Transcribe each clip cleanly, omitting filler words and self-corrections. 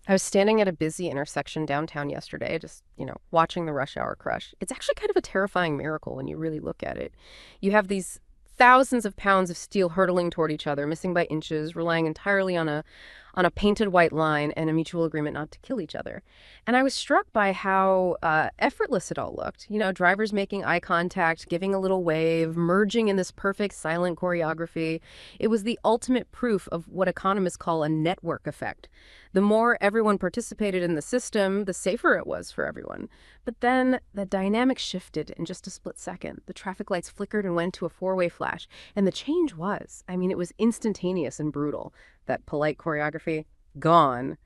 I was standing at a busy intersection downtown yesterday, just, watching the rush hour crush. It's actually kind of a terrifying miracle when you really look at it. You have these thousands of pounds of steel hurtling toward each other, missing by inches, relying entirely on a painted white line and a mutual agreement not to kill each other. And I was struck by how effortless it all looked. Drivers making eye contact, giving a little wave, merging in this perfect silent choreography. It was the ultimate proof of what economists call a network effect. The more everyone participated in the system, the safer it was for everyone. But then the dynamic shifted in just a split second. The traffic lights flickered and went to a four-way flash. And the change it was instantaneous and brutal. That polite choreography, gone.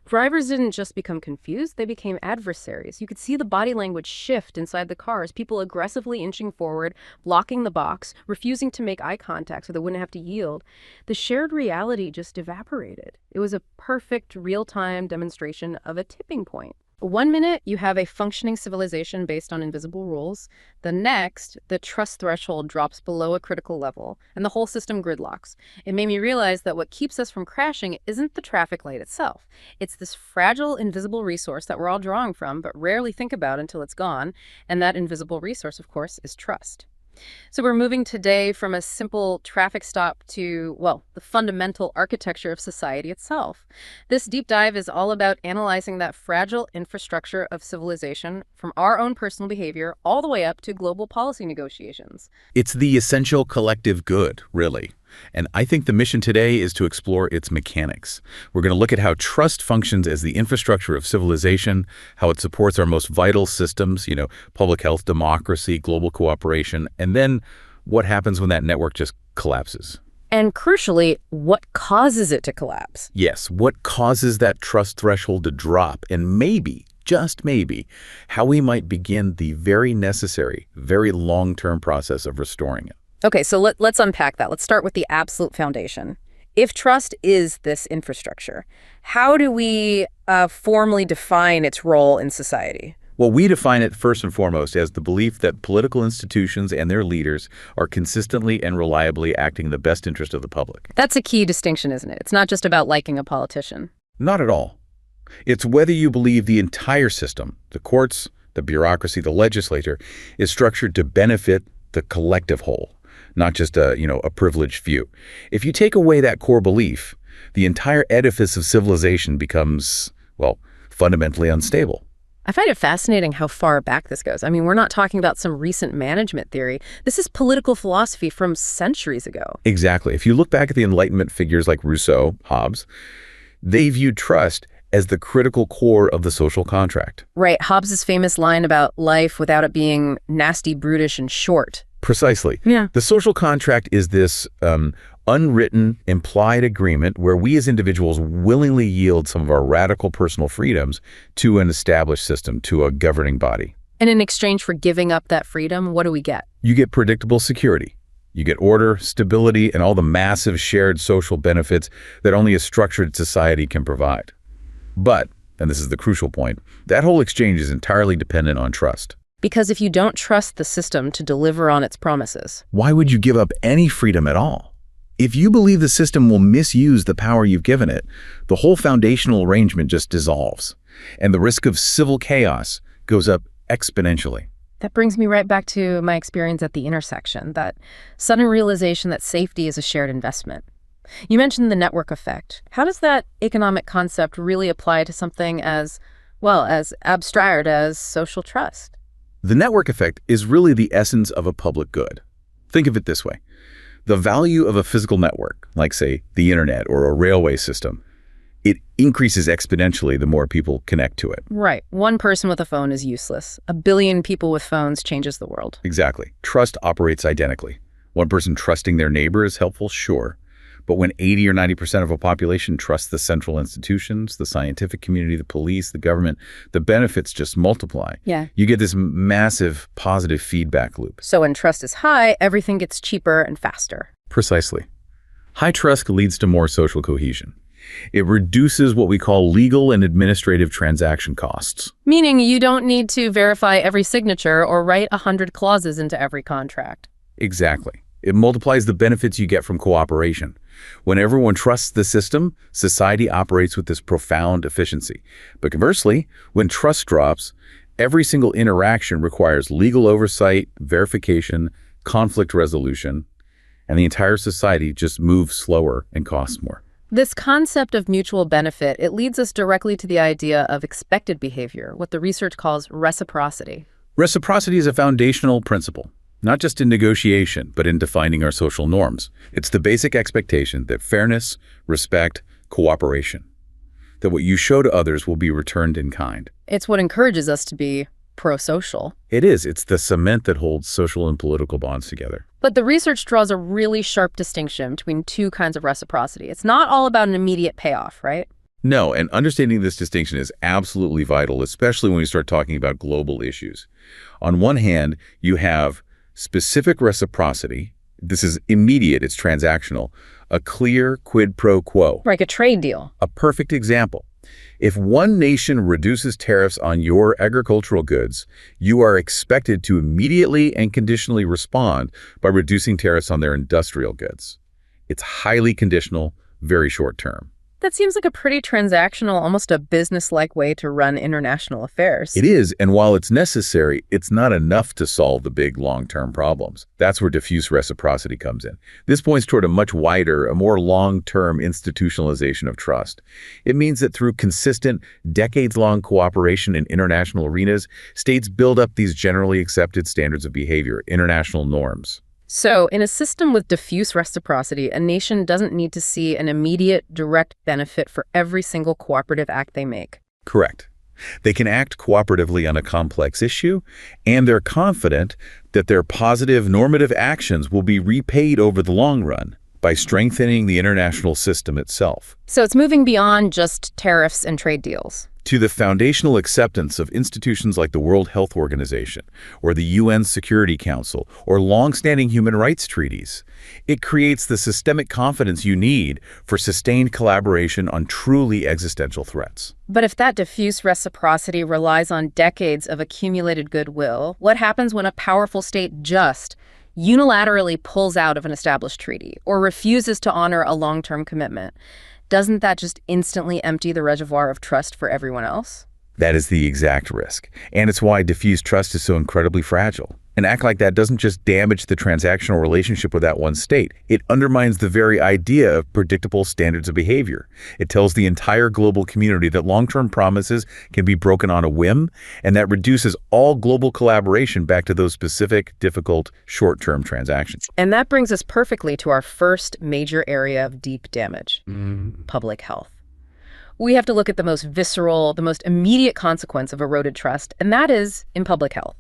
Drivers didn't just become confused, they became adversaries. You could see the body language shift inside the cars, people aggressively inching forward, blocking the box, refusing to make eye contact so they wouldn't have to yield. The shared reality just evaporated. It was a perfect real-time demonstration of a tipping point. One minute, you have a functioning civilization based on invisible rules. The next, the trust threshold drops below a critical level, and the whole system gridlocks. It made me realize that what keeps us from crashing isn't the traffic light itself. It's this fragile, invisible resource that we're all drawing from, but rarely think about until it's gone. And that invisible resource, of course, is trust. So we're moving today from a simple traffic stop to, the fundamental architecture of society itself. This deep dive is all about analyzing that fragile infrastructure of civilization from our own personal behavior all the way up to global policy negotiations. It's the essential collective good, really. And I think the mission today is to explore its mechanics. We're going to look at how trust functions as the infrastructure of civilization, how it supports our most vital systems, public health, democracy, global cooperation, and then what happens when that network just collapses. And crucially, what causes it to collapse? Yes, what causes that trust threshold to drop, and maybe, just maybe, how we might begin the very necessary, very long-term process of restoring it. Okay, so let's unpack that. Let's start with the absolute foundation. If trust is this infrastructure, how do we formally define its role in society? Well, we define it first and foremost as the belief that political institutions and their leaders are consistently and reliably acting in the best interest of the public. That's a key distinction, isn't it? It's not just about liking a politician. Not at all. It's whether you believe the entire system, the courts, the bureaucracy, the legislature, is structured to benefit the collective whole. Not just a privileged few. If you take away that core belief, the entire edifice of civilization becomes, fundamentally unstable. I find it fascinating how far back this goes. I mean, we're not talking about some recent management theory. This is political philosophy from centuries ago. Exactly. If you look back at the Enlightenment figures like Rousseau, Hobbes, they viewed trust as the critical core of the social contract. Right. Hobbes's famous line about life without it being nasty, brutish, and short. Precisely. Yeah. The social contract is this unwritten, implied agreement where we as individuals willingly yield some of our radical personal freedoms to an established system, to a governing body. And in exchange for giving up that freedom, what do we get? You get predictable security. You get order, stability, and all the massive shared social benefits that only a structured society can provide. But, and this is the crucial point, that whole exchange is entirely dependent on trust. Because if you don't trust the system to deliver on its promises, why would you give up any freedom at all? If you believe the system will misuse the power you've given it, the whole foundational arrangement just dissolves, and the risk of civil chaos goes up exponentially. That brings me right back to my experience at the intersection, that sudden realization that safety is a shared investment. You mentioned the network effect. How does that economic concept really apply to something as abstract as social trust? The network effect is really the essence of a public good. Think of it this way. The value of a physical network, like, say, the internet or a railway system, it increases exponentially the more people connect to it. Right. One person with a phone is useless. A billion people with phones changes the world. Exactly. Trust operates identically. One person trusting their neighbor is helpful, sure. But when 80 or 90% of a population trusts the central institutions, the scientific community, the police, the government, the benefits just multiply. Yeah. You get this massive positive feedback loop. So when trust is high, everything gets cheaper and faster. Precisely. High trust leads to more social cohesion. It reduces what we call legal and administrative transaction costs. Meaning you don't need to verify every signature or write 100 clauses into every contract. Exactly. It multiplies the benefits you get from cooperation. When everyone trusts the system, society operates with this profound efficiency. But conversely, when trust drops, every single interaction requires legal oversight, verification, conflict resolution, and the entire society just moves slower and costs more. This concept of mutual benefit, it leads us directly to the idea of expected behavior, what the research calls reciprocity. Reciprocity is a foundational principle, not just in negotiation, but in defining our social norms. It's the basic expectation that fairness, respect, cooperation, that what you show to others will be returned in kind. It's what encourages us to be pro-social. It is. It's the cement that holds social and political bonds together. But the research draws a really sharp distinction between two kinds of reciprocity. It's not all about an immediate payoff, right? No, and understanding this distinction is absolutely vital, especially when we start talking about global issues. On one hand, you have specific reciprocity. This is immediate, it's transactional. A clear quid pro quo. Like a trade deal. A perfect example. If one nation reduces tariffs on your agricultural goods, you are expected to immediately and conditionally respond by reducing tariffs on their industrial goods. It's highly conditional, very short term. That seems like a pretty transactional, almost a business-like way to run international affairs. It is, and while it's necessary, it's not enough to solve the big long-term problems. That's where diffuse reciprocity comes in. This points toward a much wider, a more long-term institutionalization of trust. It means that through consistent, decades-long cooperation in international arenas, states build up these generally accepted standards of behavior, international norms. So, in a system with diffuse reciprocity, a nation doesn't need to see an immediate, direct benefit for every single cooperative act they make. Correct. They can act cooperatively on a complex issue, and they're confident that their positive normative actions will be repaid over the long run by strengthening the international system itself. So it's moving beyond just tariffs and trade deals. To the foundational acceptance of institutions like the World Health Organization or the UN Security Council or long-standing human rights treaties. It creates the systemic confidence you need for sustained collaboration on truly existential threats. But if that diffuse reciprocity relies on decades of accumulated goodwill, what happens when a powerful state just unilaterally pulls out of an established treaty or refuses to honor a long-term commitment? Doesn't that just instantly empty the reservoir of trust for everyone else? That is the exact risk. And it's why diffuse trust is so incredibly fragile. An act like that doesn't just damage the transactional relationship with that one state. It undermines the very idea of predictable standards of behavior. It tells the entire global community that long-term promises can be broken on a whim, and that reduces all global collaboration back to those specific, difficult, short-term transactions. And that brings us perfectly to our first major area of deep damage, public health. We have to look at the most visceral, the most immediate consequence of eroded trust, and that is in public health.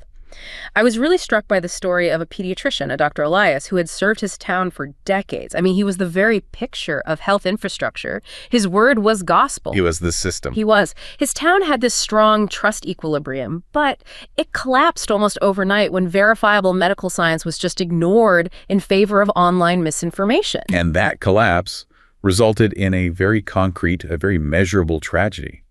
I was really struck by the story of a pediatrician, a Dr. Elias, who had served his town for decades. I mean, he was the very picture of health infrastructure. His word was gospel. He was the system. He was. His town had this strong trust equilibrium, but it collapsed almost overnight when verifiable medical science was just ignored in favor of online misinformation. And that collapse resulted in a very concrete, a very measurable tragedy.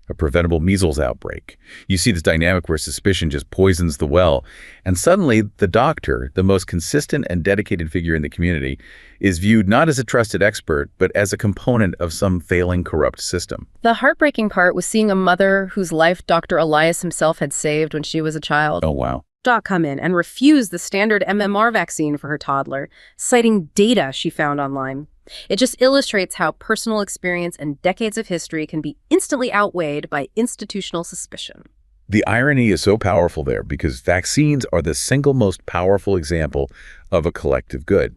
A preventable measles outbreak. You see this dynamic where suspicion just poisons the well, and suddenly the doctor, the most consistent and dedicated figure in the community, is viewed not as a trusted expert, but as a component of some failing, corrupt system. The heartbreaking part was seeing a mother whose life Dr. Elias himself had saved when she was a child. Oh, wow. Doc come in and refuse the standard MMR vaccine for her toddler, citing data she found online. It just illustrates how personal experience and decades of history can be instantly outweighed by institutional suspicion. The irony is so powerful there because vaccines are the single most powerful example of a collective good.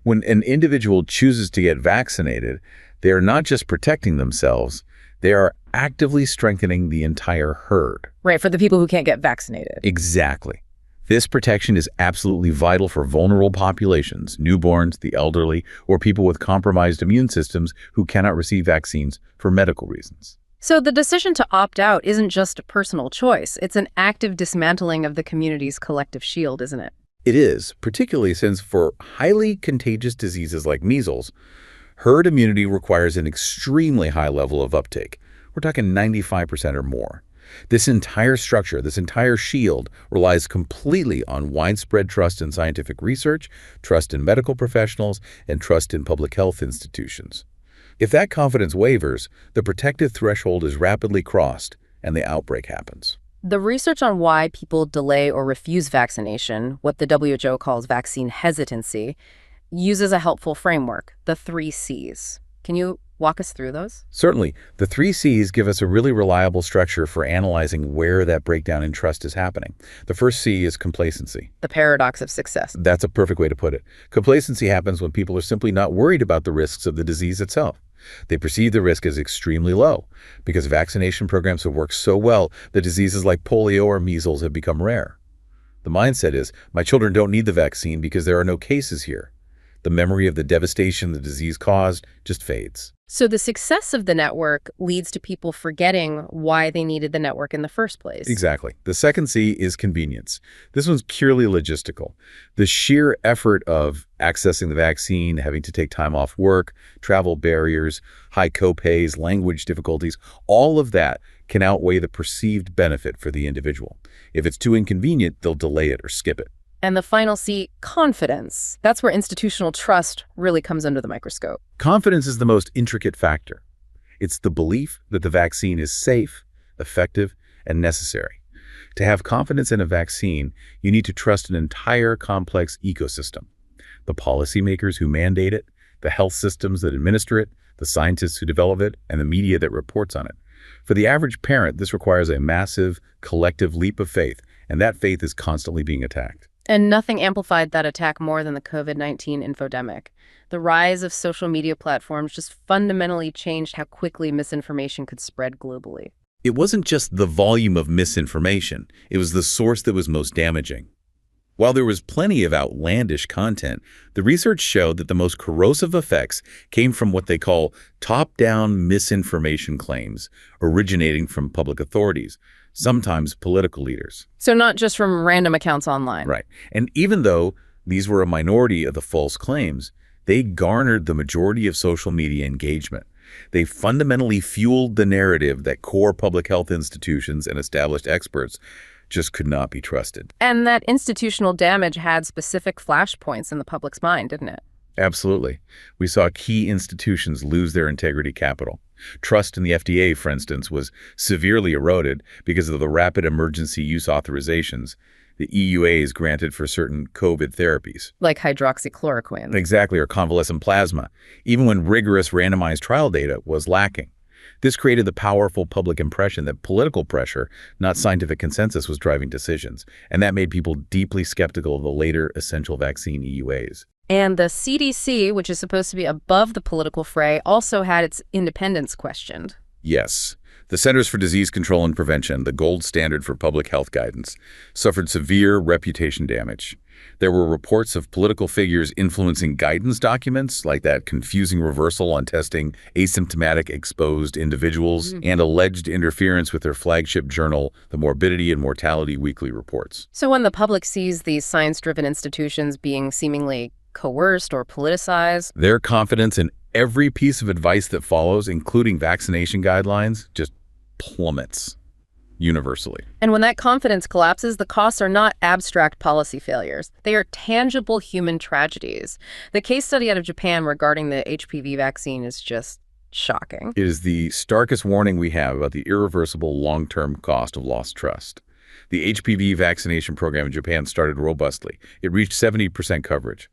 When an individual chooses to get vaccinated, they are not just protecting themselves, they are actively strengthening the entire herd. Right, for the people who can't get vaccinated. Exactly. This protection is absolutely vital for vulnerable populations, newborns, the elderly, or people with compromised immune systems who cannot receive vaccines for medical reasons. So the decision to opt out isn't just a personal choice. It's an active dismantling of the community's collective shield, isn't it? It is, particularly since for highly contagious diseases like measles, herd immunity requires an extremely high level of uptake. We're talking 95% or more. This entire structure, this entire shield, relies completely on widespread trust in scientific research, trust in medical professionals, and trust in public health institutions. If that confidence wavers, the protective threshold is rapidly crossed, and the outbreak happens. The research on why people delay or refuse vaccination, what the WHO calls vaccine hesitancy, uses a helpful framework, the 3 Cs. Can you walk us through those? Certainly, the 3 Cs give us a really reliable structure for analyzing where that breakdown in trust is happening. The first C is complacency. The paradox of success. That's a perfect way to put it. Complacency happens when people are simply not worried about the risks of the disease itself. They perceive the risk as extremely low. Because vaccination programs have worked so well, the diseases like polio or measles have become rare. The mindset is, my children don't need the vaccine because there are no cases here. The memory of the devastation the disease caused just fades. So the success of the network leads to people forgetting why they needed the network in the first place. Exactly. The second C is convenience. This one's purely logistical. The sheer effort of accessing the vaccine, having to take time off work, travel barriers, high copays, language difficulties, all of that can outweigh the perceived benefit for the individual. If it's too inconvenient, they'll delay it or skip it. And the final C, confidence. That's where institutional trust really comes under the microscope. Confidence is the most intricate factor. It's the belief that the vaccine is safe, effective, and necessary. To have confidence in a vaccine, you need to trust an entire complex ecosystem. The policymakers who mandate it, the health systems that administer it, the scientists who develop it, and the media that reports on it. For the average parent, this requires a massive, collective leap of faith, and that faith is constantly being attacked. And nothing amplified that attack more than the COVID-19 infodemic. The rise of social media platforms just fundamentally changed how quickly misinformation could spread globally. It wasn't just the volume of misinformation, it was the source that was most damaging. While there was plenty of outlandish content, the research showed that the most corrosive effects came from what they call top-down misinformation claims originating from public authorities, sometimes political leaders. So not just from random accounts online. Right. And even though these were a minority of the false claims, they garnered the majority of social media engagement. They fundamentally fueled the narrative that core public health institutions and established experts just could not be trusted. And that institutional damage had specific flashpoints in the public's mind, didn't it? Absolutely. We saw key institutions lose their integrity capital. Trust in the FDA, for instance, was severely eroded because of the rapid emergency use authorizations, the EUAs granted for certain COVID therapies. Like hydroxychloroquine. Exactly, or convalescent plasma, even when rigorous randomized trial data was lacking. This created the powerful public impression that political pressure, not scientific consensus, was driving decisions, and that made people deeply skeptical of the later essential vaccine EUAs. And the CDC, which is supposed to be above the political fray, also had its independence questioned. Yes. The Centers for Disease Control and Prevention, the gold standard for public health guidance, suffered severe reputation damage. There were reports of political figures influencing guidance documents, like that confusing reversal on testing asymptomatic exposed individuals, and alleged interference with their flagship journal, the Morbidity and Mortality Weekly Reports. So when the public sees these science-driven institutions being seemingly coerced or politicized, their confidence in every piece of advice that follows, including vaccination guidelines, just plummets universally. And when that confidence collapses, the costs are not abstract policy failures. They are tangible human tragedies. The case study out of Japan regarding the HPV vaccine is just shocking. It is the starkest warning we have about the irreversible long-term cost of lost trust. The HPV vaccination program in Japan started robustly. It reached 70% coverage.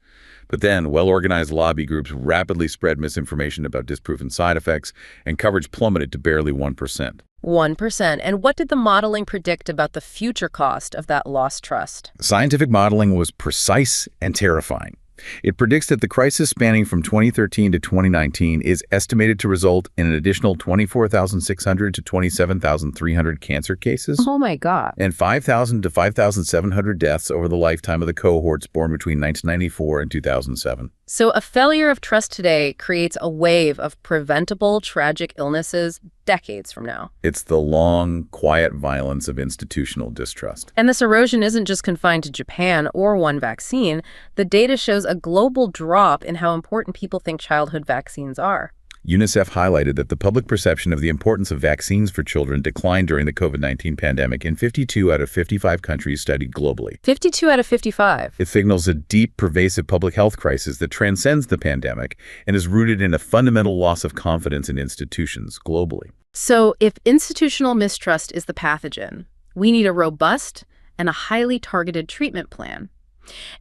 But then, well-organized lobby groups rapidly spread misinformation about disproven side effects, and coverage plummeted to barely 1%. 1%. And what did the modeling predict about the future cost of that lost trust? Scientific modeling was precise and terrifying. It predicts that the crisis spanning from 2013 to 2019 is estimated to result in an additional 24,600 to 27,300 cancer cases. Oh my God. And 5,000 to 5,700 deaths over the lifetime of the cohorts born between 1994 and 2007. So a failure of trust today creates a wave of preventable tragic illnesses decades from now. It's the long, quiet violence of institutional distrust. And this erosion isn't just confined to Japan or one vaccine. The data shows a global drop in how important people think childhood vaccines are. UNICEF highlighted that the public perception of the importance of vaccines for children declined during the COVID-19 pandemic in 52 out of 55 countries studied globally. 52 out of 55. It signals a deep, pervasive public health crisis that transcends the pandemic and is rooted in a fundamental loss of confidence in institutions globally. So if institutional mistrust is the pathogen, we need a robust and a highly targeted treatment plan.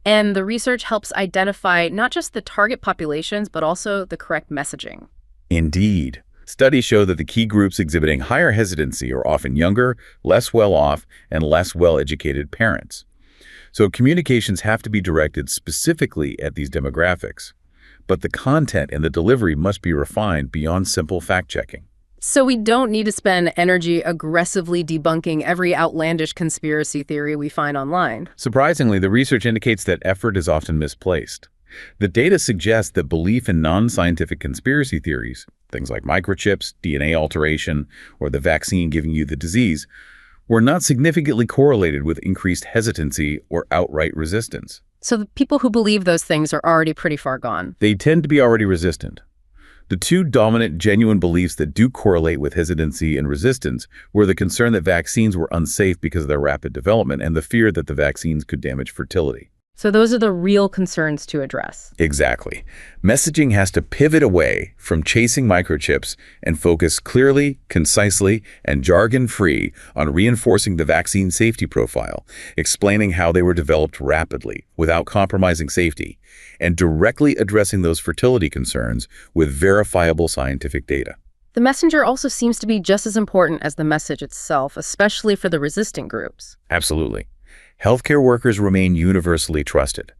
And the research helps identify not just the target populations, but also the correct messaging. Indeed. Studies show that the key groups exhibiting higher hesitancy are often younger, less well-off, and less well-educated parents. So communications have to be directed specifically at these demographics. But the content and the delivery must be refined beyond simple fact-checking. So we don't need to spend energy aggressively debunking every outlandish conspiracy theory we find online. Surprisingly, the research indicates that effort is often misplaced. The data suggests that belief in non-scientific conspiracy theories, things like microchips, DNA alteration, or the vaccine giving you the disease, were not significantly correlated with increased hesitancy or outright resistance. So the people who believe those things are already pretty far gone. They tend to be already resistant. The two dominant genuine beliefs that do correlate with hesitancy and resistance were the concern that vaccines were unsafe because of their rapid development and the fear that the vaccines could damage fertility. So those are the real concerns to address. Exactly. Messaging has to pivot away from chasing microchips and focus clearly, concisely, and jargon-free on reinforcing the vaccine safety profile, explaining how they were developed rapidly without compromising safety, and directly addressing those fertility concerns with verifiable scientific data. The messenger also seems to be just as important as the message itself, especially for the resistant groups. Absolutely. Healthcare workers remain universally trusted.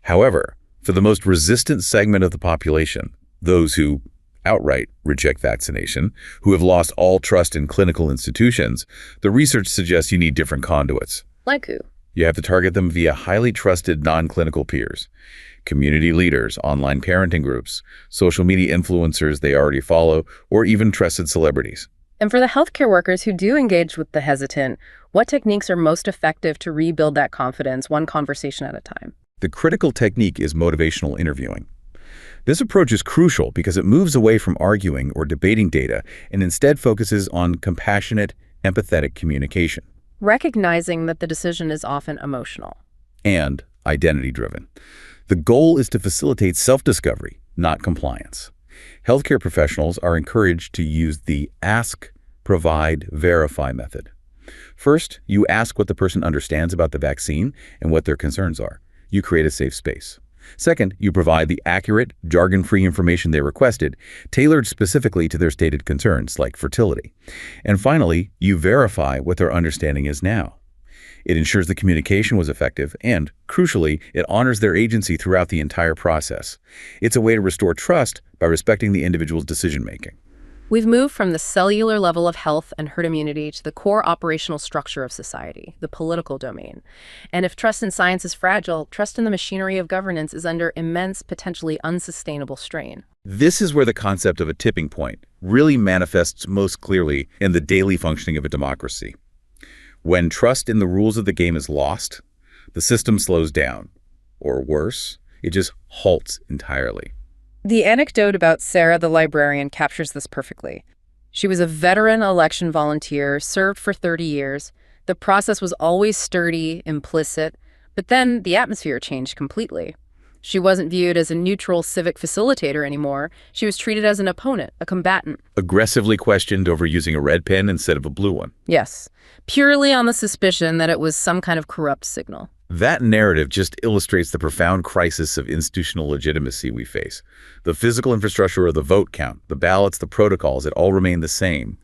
However, for the most resistant segment of the population, those who outright reject vaccination, who have lost all trust in clinical institutions, the research suggests you need different conduits. Like who? You have to target them via highly trusted non-clinical peers, community leaders, online parenting groups, social media influencers they already follow, or even trusted celebrities. And for the healthcare workers who do engage with the hesitant, what techniques are most effective to rebuild that confidence one conversation at a time? The critical technique is motivational interviewing. This approach is crucial because it moves away from arguing or debating data and instead focuses on compassionate, empathetic communication. Recognizing that the decision is often emotional. And identity-driven. The goal is to facilitate self-discovery, not compliance. Healthcare professionals are encouraged to use the ask, provide, verify method. First, you ask what the person understands about the vaccine and what their concerns are. You create a safe space. Second, you provide the accurate, jargon-free information they requested, tailored specifically to their stated concerns, like fertility. And finally, you verify what their understanding is now. It ensures the communication was effective and, crucially, it honors their agency throughout the entire process. It's a way to restore trust by respecting the individual's decision-making. We've moved from the cellular level of health and herd immunity to the core operational structure of society, the political domain. And if trust in science is fragile, trust in the machinery of governance is under immense, potentially unsustainable strain. This is where the concept of a tipping point really manifests most clearly in the daily functioning of a democracy. When trust in the rules of the game is lost, the system slows down. Or worse, it just halts entirely. The anecdote about Sarah the librarian captures this perfectly. She was a veteran election volunteer, served for 30 years. The process was always sturdy, implicit, but then the atmosphere changed completely. She wasn't viewed as a neutral civic facilitator anymore. She was treated as an opponent, a combatant. Aggressively questioned over using a red pen instead of a blue one. Yes, purely on the suspicion that it was some kind of corrupt signal. That narrative just illustrates the profound crisis of institutional legitimacy we face. The physical infrastructure of the vote count, the ballots, the protocols, it all remained the same.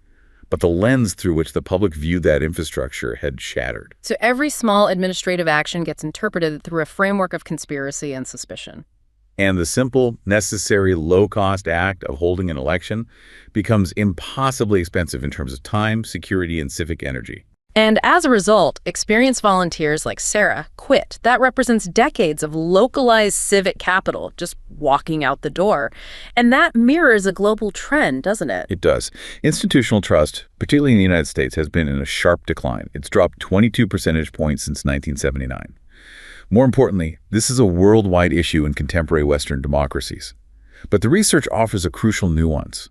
But the lens through which the public viewed that infrastructure had shattered. So every small administrative action gets interpreted through a framework of conspiracy and suspicion. And the simple, necessary, low-cost act of holding an election becomes impossibly expensive in terms of time, security, and civic energy. And as a result, experienced volunteers like Sarah quit. That represents decades of localized civic capital just walking out the door. And that mirrors a global trend, doesn't it? It does. Institutional trust, particularly in the United States, has been in a sharp decline. It's dropped 22 percentage points since 1979. More importantly, this is a worldwide issue in contemporary Western democracies. But the research offers a crucial nuance.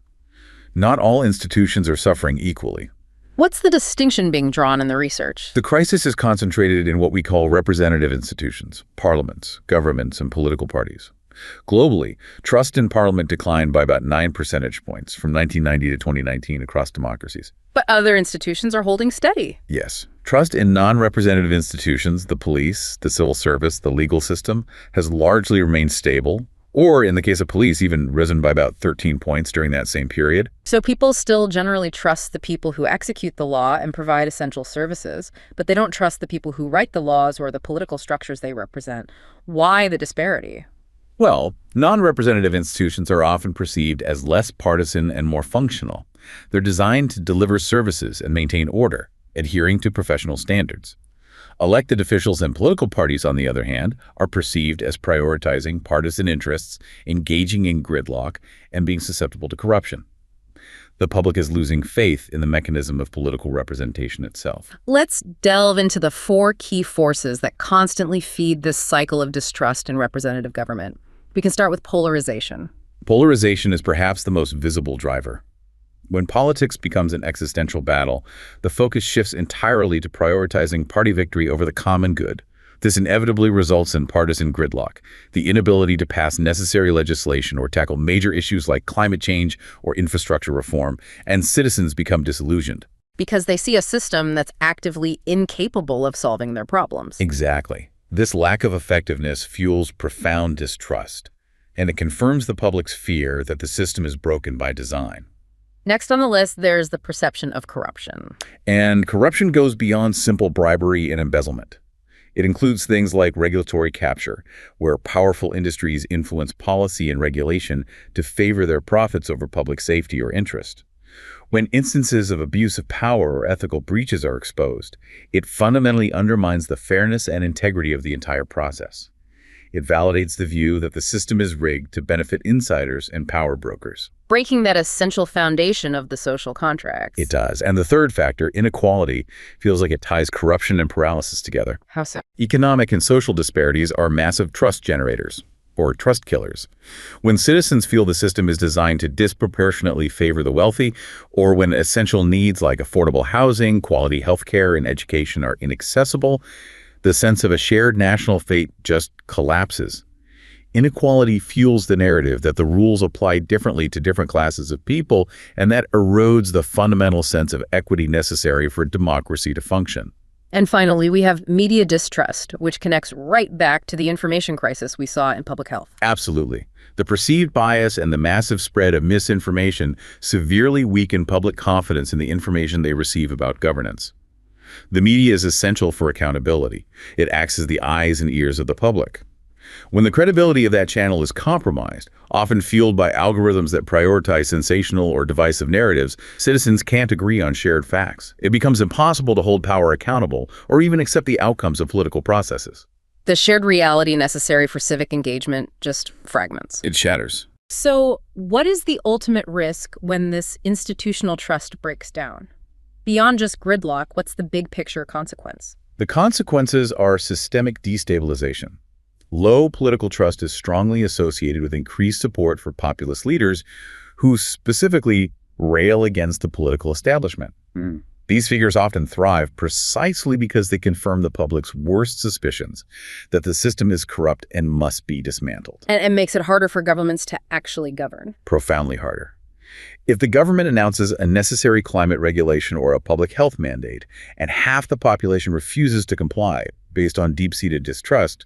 Not all institutions are suffering equally. What's the distinction being drawn in the research? The crisis is concentrated in what we call representative institutions, parliaments, governments, and political parties. Globally, trust in parliament declined by about 9 percentage points from 1990 to 2019 across democracies. But other institutions are holding steady. Yes. Trust in non-representative institutions, the police, the civil service, the legal system, has largely remained stable, or in the case of police, even risen by about 13 points during that same period. So people still generally trust the people who execute the law and provide essential services, but they don't trust the people who write the laws or the political structures they represent. Why the disparity? Well, non-representative institutions are often perceived as less partisan and more functional. They're designed to deliver services and maintain order, adhering to professional standards. Elected officials and political parties, on the other hand, are perceived as prioritizing partisan interests, engaging in gridlock, and being susceptible to corruption. The public is losing faith in the mechanism of political representation itself. Let's delve into the 4 key forces that constantly feed this cycle of distrust in representative government. We can start with polarization. Polarization is perhaps the most visible driver. When politics becomes an existential battle, the focus shifts entirely to prioritizing party victory over the common good. This inevitably results in partisan gridlock, the inability to pass necessary legislation or tackle major issues like climate change or infrastructure reform, and citizens become disillusioned. Because they see a system that's actively incapable of solving their problems. Exactly. This lack of effectiveness fuels profound distrust, and it confirms the public's fear that the system is broken by design. Next on the list, there's the perception of corruption. And corruption goes beyond simple bribery and embezzlement. It includes things like regulatory capture, where powerful industries influence policy and regulation to favor their profits over public safety or interest. When instances of abuse of power or ethical breaches are exposed, it fundamentally undermines the fairness and integrity of the entire process. It validates the view that the system is rigged to benefit insiders and power brokers. Breaking that essential foundation of the social contracts. It does. And the third factor, inequality, feels like it ties corruption and paralysis together. How so? Economic and social disparities are massive trust generators, or trust killers. When citizens feel the system is designed to disproportionately favor the wealthy, or when essential needs like affordable housing, quality healthcare, and education are inaccessible, the sense of a shared national fate just collapses. Inequality fuels the narrative that the rules apply differently to different classes of people, and that erodes the fundamental sense of equity necessary for democracy to function. And finally, we have media distrust, which connects right back to the information crisis we saw in public health. Absolutely. The perceived bias and the massive spread of misinformation severely weaken public confidence in the information they receive about governance. The media is essential for accountability. It acts as the eyes and ears of the public. When the credibility of that channel is compromised, often fueled by algorithms that prioritize sensational or divisive narratives, citizens can't agree on shared facts. It becomes impossible to hold power accountable or even accept the outcomes of political processes. The shared reality necessary for civic engagement just fragments. It shatters. So, what is the ultimate risk when this institutional trust breaks down? Beyond just gridlock, what's the big picture consequence? The consequences are systemic destabilization. Low political trust is strongly associated with increased support for populist leaders who specifically rail against the political establishment. These figures often thrive precisely because they confirm the public's worst suspicions that the system is corrupt and must be dismantled. And makes it harder for governments to actually govern. Profoundly harder. If the government announces a necessary climate regulation or a public health mandate, and half the population refuses to comply based on deep-seated distrust,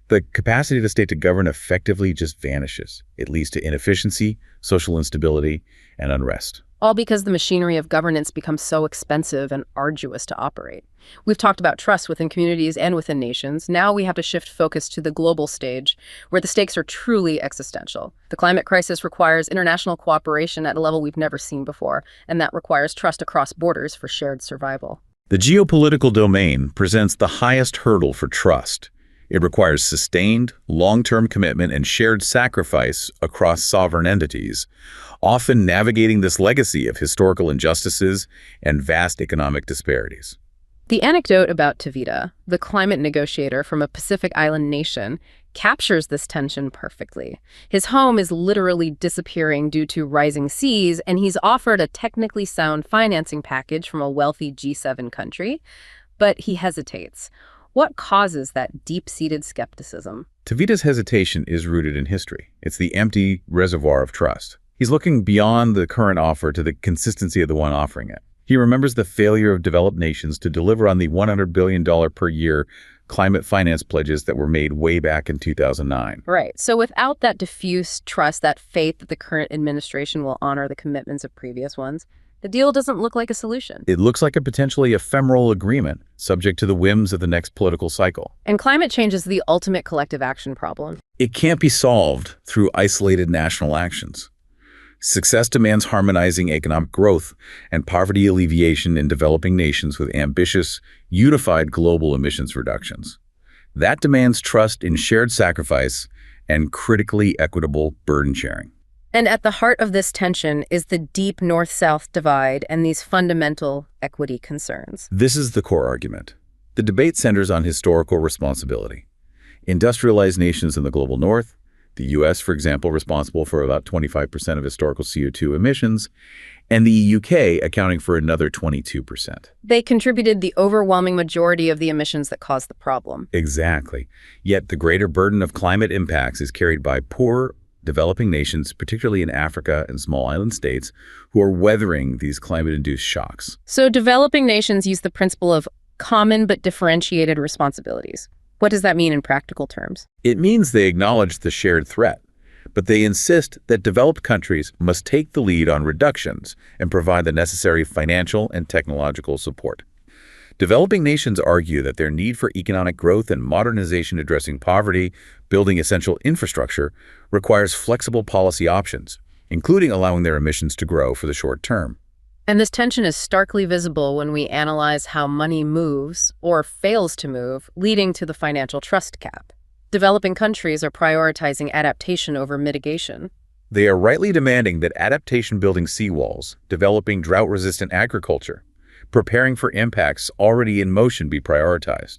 the capacity of the state to govern effectively just vanishes. It leads to inefficiency, social instability, and unrest. All because the machinery of governance becomes so expensive and arduous to operate. We've talked about trust within communities and within nations. Now we have to shift focus to the global stage, where the stakes are truly existential. The climate crisis requires international cooperation at a level we've never seen before, and that requires trust across borders for shared survival. The geopolitical domain presents the highest hurdle for trust. It requires sustained, long-term commitment and shared sacrifice across sovereign entities, often navigating this legacy of historical injustices and vast economic disparities. The anecdote about Tavita, the climate negotiator from a Pacific Island nation, captures this tension perfectly. His home is literally disappearing due to rising seas, and he's offered a technically sound financing package from a wealthy G7 country, but he hesitates. What causes that deep-seated skepticism? Tavita's hesitation is rooted in history. It's the empty reservoir of trust. He's looking beyond the current offer to the consistency of the one offering it. He remembers the failure of developed nations to deliver on the $100 billion per year climate finance pledges that were made way back in 2009. Right. So without that diffuse trust, that faith that the current administration will honor the commitments of previous ones, the deal doesn't look like a solution. It looks like a potentially ephemeral agreement, subject to the whims of the next political cycle. And climate change is the ultimate collective action problem. It can't be solved through isolated national actions. Success demands harmonizing economic growth and poverty alleviation in developing nations with ambitious, unified global emissions reductions. That demands trust in shared sacrifice and critically equitable burden sharing. And at the heart of this tension is the deep north-south divide and these fundamental equity concerns. This is the core argument. The debate centers on historical responsibility. Industrialized nations in the global north, the U.S., for example, responsible for about 25% of historical CO2 emissions, and the U.K. accounting for another 22%. They contributed the overwhelming majority of the emissions that caused the problem. Exactly. Yet the greater burden of climate impacts is carried by poor, developing nations, particularly in Africa and small island states, who are weathering these climate-induced shocks. So developing nations use the principle of common but differentiated responsibilities. What does that mean in practical terms? It means they acknowledge the shared threat, but they insist that developed countries must take the lead on reductions and provide the necessary financial and technological support. Developing nations argue that their need for economic growth and modernization addressing poverty, building essential infrastructure, requires flexible policy options, including allowing their emissions to grow for the short term. And this tension is starkly visible when we analyze how money moves or fails to move, leading to the financial trust gap. Developing countries are prioritizing adaptation over mitigation. They are rightly demanding that adaptation building seawalls, developing drought-resistant agriculture, preparing for impacts already in motion be prioritized.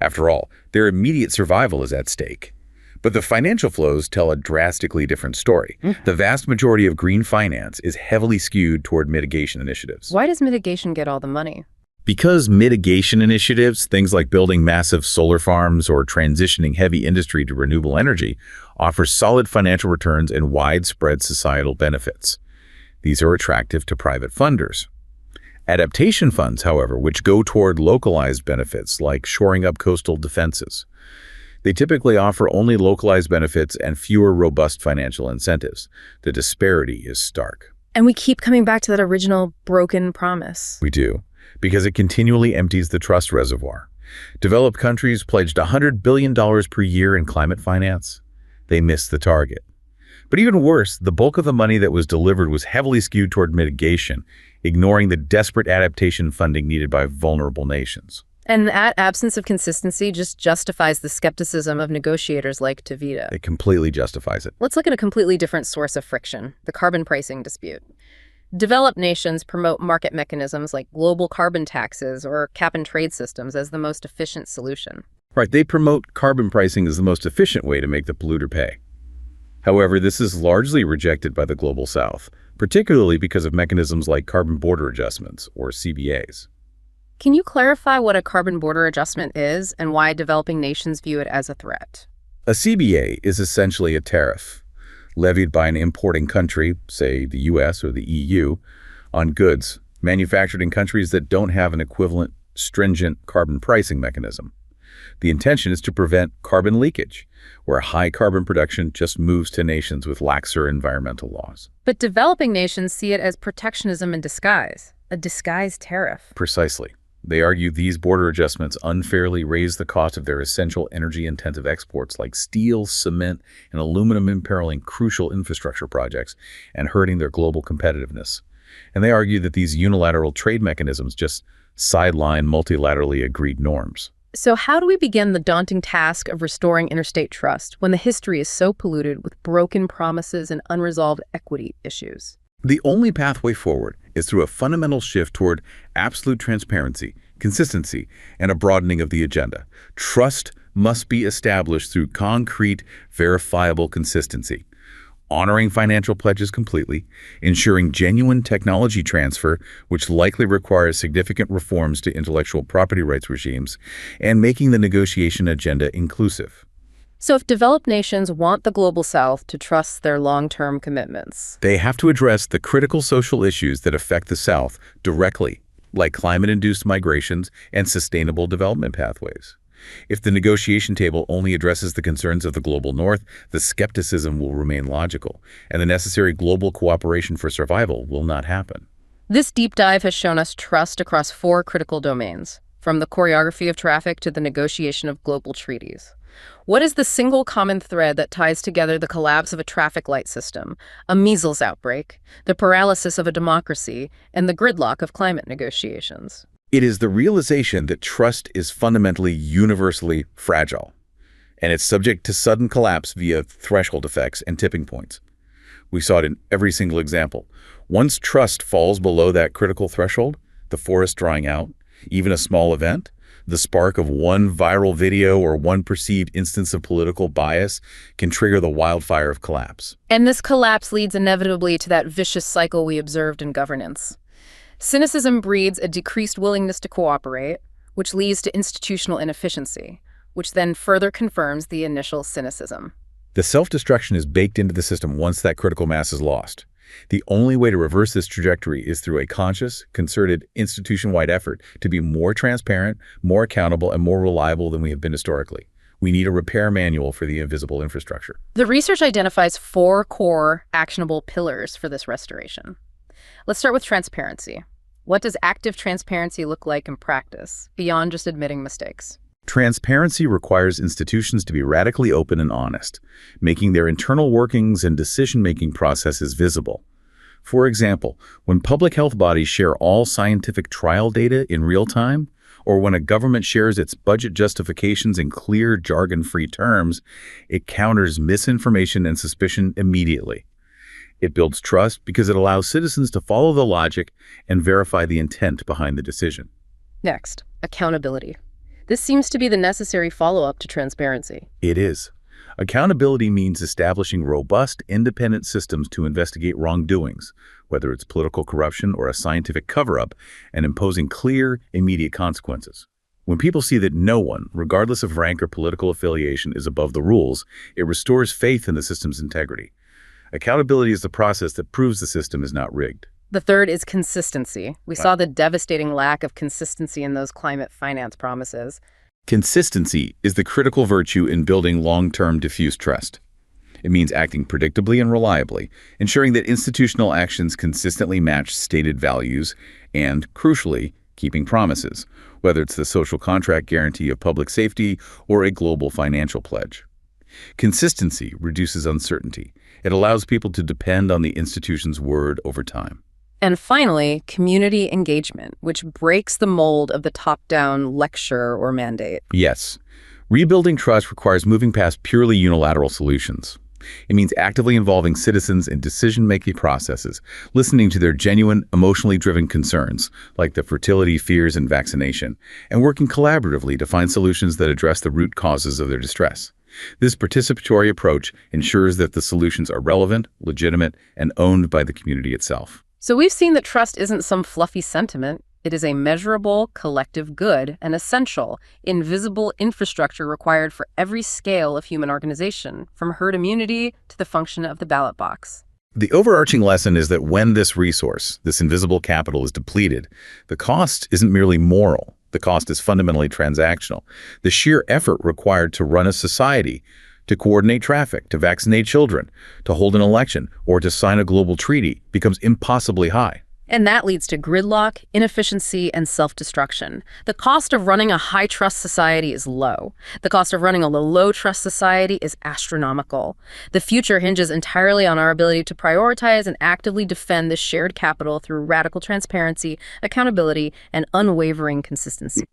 After all, their immediate survival is at stake. But the financial flows tell a drastically different story. The vast majority of green finance is heavily skewed toward mitigation initiatives. Why does mitigation get all the money? Because mitigation initiatives, things like building massive solar farms or transitioning heavy industry to renewable energy, offer solid financial returns and widespread societal benefits. These are attractive to private funders. Adaptation funds, however, which go toward localized benefits like shoring up coastal defenses, they typically offer only localized benefits and fewer robust financial incentives. The disparity is stark. And we keep coming back to that original broken promise. We do, because it continually empties the trust reservoir. Developed countries pledged $100 billion per year in climate finance. They missed the target. But even worse, the bulk of the money that was delivered was heavily skewed toward mitigation, ignoring the desperate adaptation funding needed by vulnerable nations. And that absence of consistency just justifies the skepticism of negotiators like Tavita. It completely justifies it. Let's look at a completely different source of friction, the carbon pricing dispute. Developed nations promote market mechanisms like global carbon taxes or cap-and-trade systems as the most efficient solution. Right, they promote carbon pricing as the most efficient way to make the polluter pay. However, this is largely rejected by the Global South, particularly because of mechanisms like carbon border adjustments, or CBAs. Can you clarify what a carbon border adjustment is and why developing nations view it as a threat? A CBA is essentially a tariff levied by an importing country, say the US or the EU, on goods manufactured in countries that don't have an equivalent stringent carbon pricing mechanism. The intention is to prevent carbon leakage, where high carbon production just moves to nations with laxer environmental laws. But developing nations see it as protectionism in disguise, a disguised tariff. Precisely. They argue these border adjustments unfairly raise the cost of their essential energy-intensive exports like steel, cement, and aluminum, imperiling crucial infrastructure projects and hurting their global competitiveness. And they argue that these unilateral trade mechanisms just sideline multilaterally agreed norms. So how do we begin the daunting task of restoring interstate trust when the history is so polluted with broken promises and unresolved equity issues? The only pathway forward is through a fundamental shift toward absolute transparency, consistency, and a broadening of the agenda. Trust must be established through concrete, verifiable consistency, honoring financial pledges completely, ensuring genuine technology transfer, which likely requires significant reforms to intellectual property rights regimes, and making the negotiation agenda inclusive. So if developed nations want the Global South to trust their long-term commitments, They have to address the critical social issues that affect the South directly, like climate-induced migrations and sustainable development pathways. If the negotiation table only addresses the concerns of the global North, the skepticism will remain logical, and the necessary global cooperation for survival will not happen. this deep dive has shown us trust across 4 critical domains, from the choreography of traffic to the negotiation of global treaties. What is the single common thread that ties together the collapse of a traffic light system, a measles outbreak, the paralysis of a democracy, and the gridlock of climate negotiations? It is the realization that trust is fundamentally universally fragile, and it's subject to sudden collapse via threshold effects and tipping points. We saw it in every single example. Once trust falls below that critical threshold, the forest drying out, even a small event, the spark of one viral video or one perceived instance of political bias can trigger the wildfire of collapse. And this collapse leads inevitably to that vicious cycle we observed in governance. Cynicism breeds a decreased willingness to cooperate, which leads to institutional inefficiency, which then further confirms the initial cynicism. The self-destruction is baked into the system once that critical mass is lost. The only way to reverse this trajectory is through a conscious, concerted, institution-wide effort to be more transparent, more accountable, and more reliable than we have been historically. We need a repair manual for the invisible infrastructure. The research identifies 4 core actionable pillars for this restoration. Let's start with transparency. What does active transparency look like in practice, beyond just admitting mistakes? Transparency requires institutions to be radically open and honest, making their internal workings and decision-making processes visible. For example, when public health bodies share all scientific trial data in real time, or when a government shares its budget justifications in clear, jargon-free terms, it counters misinformation and suspicion immediately. It builds trust because it allows citizens to follow the logic and verify the intent behind the decision. Next, accountability. This seems to be the necessary follow-up to transparency. It is. Accountability means establishing robust, independent systems to investigate wrongdoings, whether it's political corruption or a scientific cover-up, and imposing clear, immediate consequences. When people see that no one, regardless of rank or political affiliation, is above the rules, it restores faith in the system's integrity. Accountability is the process that proves the system is not rigged. The third is consistency. We saw the devastating lack of consistency in those climate finance promises. Consistency is the critical virtue in building long-term diffuse trust. It means acting predictably and reliably, ensuring that institutional actions consistently match stated values, and, crucially, keeping promises, whether it's the social contract guarantee of public safety or a global financial pledge. Consistency reduces uncertainty. It allows people to depend on the institution's word over time. And finally, community engagement, which breaks the mold of the top-down lecture or mandate. Yes, rebuilding trust requires moving past purely unilateral solutions. It means actively involving citizens in decision-making processes, listening to their genuine, emotionally driven concerns, like the fertility fears and vaccination, and working collaboratively to find solutions that address the root causes of their distress. This participatory approach ensures that the solutions are relevant, legitimate, and owned by the community itself. So we've seen that trust isn't some fluffy sentiment. It is a measurable, collective good and essential, invisible infrastructure required for every scale of human organization, from herd immunity to the function of the ballot box. The overarching lesson is that when this resource, this invisible capital, is depleted, the cost isn't merely moral. The cost is fundamentally transactional. The sheer effort required to run a society, to coordinate traffic, to vaccinate children, to hold an election, or to sign a global treaty becomes impossibly high. And that leads to gridlock, inefficiency, and self-destruction. The cost of running a high-trust society is low. The cost of running a low-trust society is astronomical. The future hinges entirely on our ability to prioritize and actively defend this shared capital through radical transparency, accountability, and unwavering consistency.